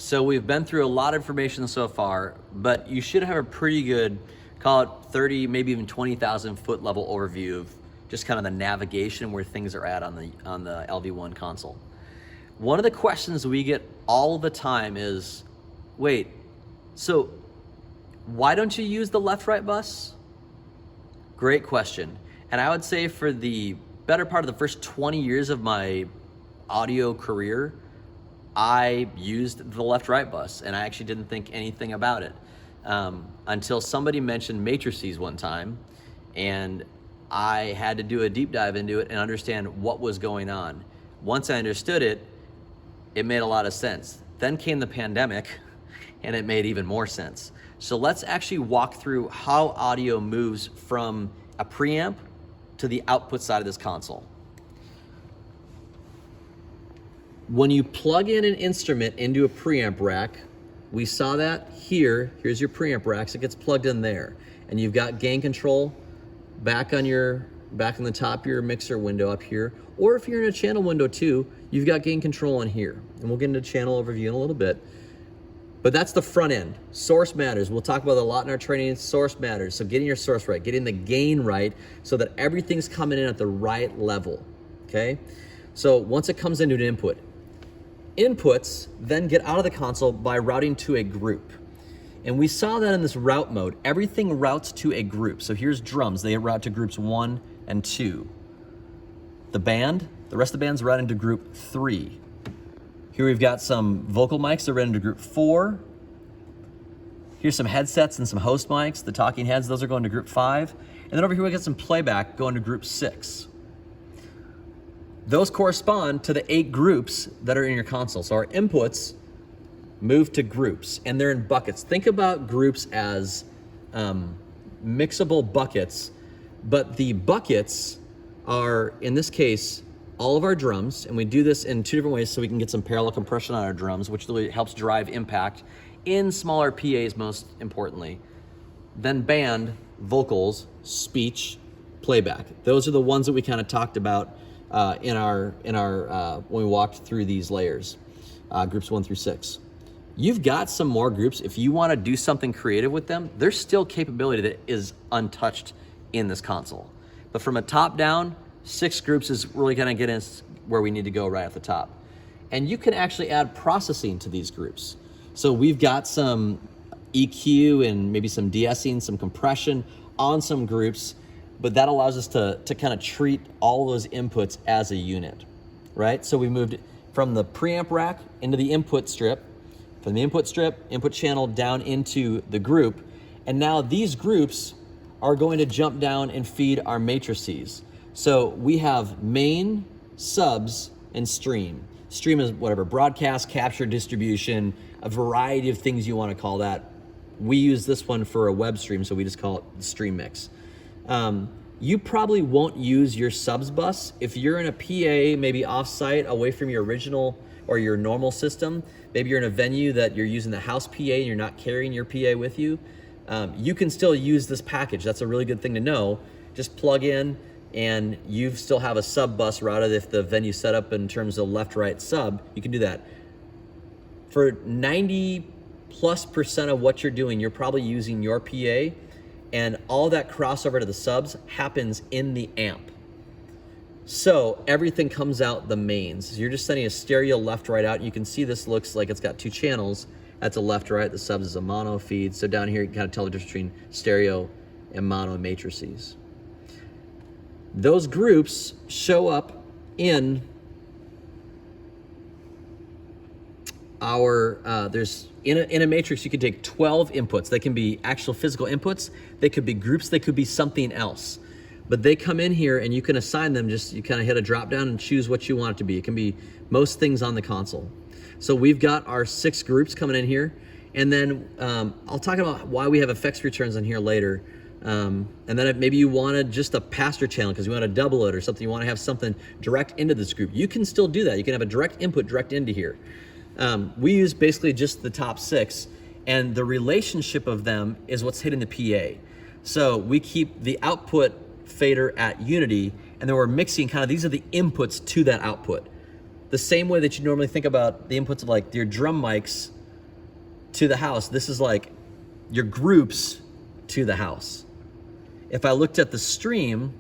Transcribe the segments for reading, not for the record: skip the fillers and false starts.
So we've been through a lot of information so far, but you should have a pretty good, call it 30, maybe even 20,000 foot level overview of just kind of the navigation where things are at on the LV1 console. One of the questions we get all the time is, wait, so why don't you use the left-right bus? Great question. And I would say for the better part of the first 20 years of my audio career, I used the left-right bus, and I actually didn't think anything about it until somebody mentioned matrices one time, and I had to do a deep dive into it and understand what was going on. Once I understood it, it made a lot of sense. Then came the pandemic, and it made even more sense. So let's actually walk through how audio moves from a preamp to the output side of this console. When you plug in an instrument into a preamp rack, we saw that here. Here's your preamp rack, so it gets plugged in there. And you've got gain control back on the top of your mixer window up here. Or if you're in a channel window too, you've got gain control on here. And we'll get into channel overview in a little bit. But that's the front end. Source matters. We'll talk about it a lot in our training. Source matters. So getting your source right, getting the gain right so that everything's coming in at the right level, okay? So once it comes into an input, inputs then get out of the console by routing to a group. And we saw that in this route mode. Everything routes to a group. So here's drums. They route to groups 1 and 2. The rest of the band's routing to group 3. Here we've got some vocal mics. They're routing to group 4. Here's some headsets and some host mics. The talking heads, those are going to group 5. And then over here we got some playback going to group 6. Those correspond to the 8 groups that are in your console. So our inputs move to groups, and they're in buckets. Think about groups as mixable buckets, but the buckets are, in this case, all of our drums, and we do this in 2 different ways so we can get some parallel compression on our drums, which really helps drive impact in smaller PAs, most importantly. Then band, vocals, speech, playback. Those are the ones that we kind of talked about in our when we walked through these layers, groups 1 through 6. You've got some more groups. If you want to do something creative with them, there's still capability that is untouched in this console. But from a top down, 6 groups is really going to get us where we need to go right at the top. And you can actually add processing to these groups. So we've got some EQ and maybe some de-essing, some compression on some groups, but that allows us to kind of treat all those inputs as a unit, right? So we moved from the preamp rack into the input strip, from the input strip, input channel down into the group, and now these groups are going to jump down and feed our matrices. So we have main, subs, and stream. Stream is whatever, broadcast, capture, distribution, a variety of things you want to call that. We use this one for a web stream, so we just call it the stream mix. You probably won't use your subs bus if you're in a PA, maybe offsite, away from your original or your normal system. Maybe you're in a venue that you're using the house PA and you're not carrying your PA with you. You can still use this package. That's a really good thing to know. Just plug in and you still have a sub bus routed if the venue set up in terms of left-right sub, you can do that. For 90+% of what you're doing, you're probably using your PA, and all that crossover to the subs happens in the amp. So everything comes out the mains. So you're just sending a stereo left-right out. You can see this looks like it's got 2 channels. That's a left-right. The subs is a mono feed. So down here you can kind of tell the difference between stereo and mono matrices. Those groups show up in our, in a matrix, you can take 12 inputs. They can be actual physical inputs. They could be groups. They could be something else. But they come in here and you can assign them, you kind of hit a drop down and choose what you want it to be. It can be most things on the console. So we've got our 6 groups coming in here. And then I'll talk about why we have effects returns on here later. And then if maybe you wanted just a pass-through channel because you want to double it or something, you want to have something direct into this group. You can still do that. You can have a direct input direct into here. We use basically just the top 6, and the relationship of them is what's hitting the PA. So we keep the output fader at unity, and then we're mixing kind of, these are the inputs to that output. The same way that you normally think about the inputs of like your drum mics to the house. This is like your groups to the house. If I looked at the stream,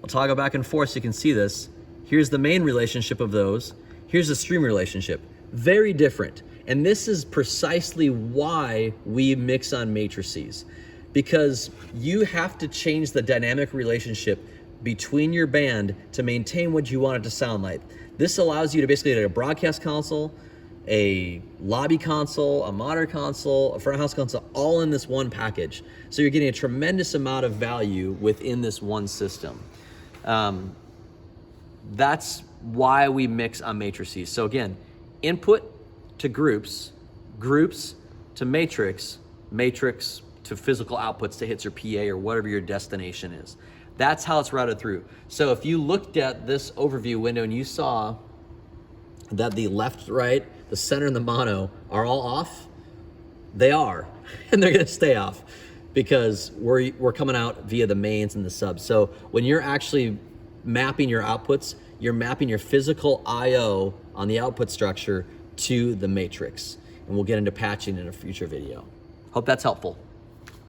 I'll toggle back and forth so you can see this. Here's the main relationship of those. Here's the stream relationship. Very different. And this is precisely why we mix on matrices, because you have to change the dynamic relationship between your band to maintain what you want it to sound like. This allows you to basically get a broadcast console, a lobby console, a monitor console, a front of house console, all in this one package. So you're getting a tremendous amount of value within this one system. That's why we mix on matrices. So again, input to groups, groups to matrix, matrix to physical outputs to hits your PA or whatever your destination is. That's how it's routed through. So if you looked at this overview window and you saw that the left, right, the center, and the mono are all off, they are, and they're gonna stay off because we're coming out via the mains and the subs. So when you're actually mapping your outputs, you're mapping your physical I/O on the output structure to the matrix. And we'll get into patching in a future video. Hope that's helpful.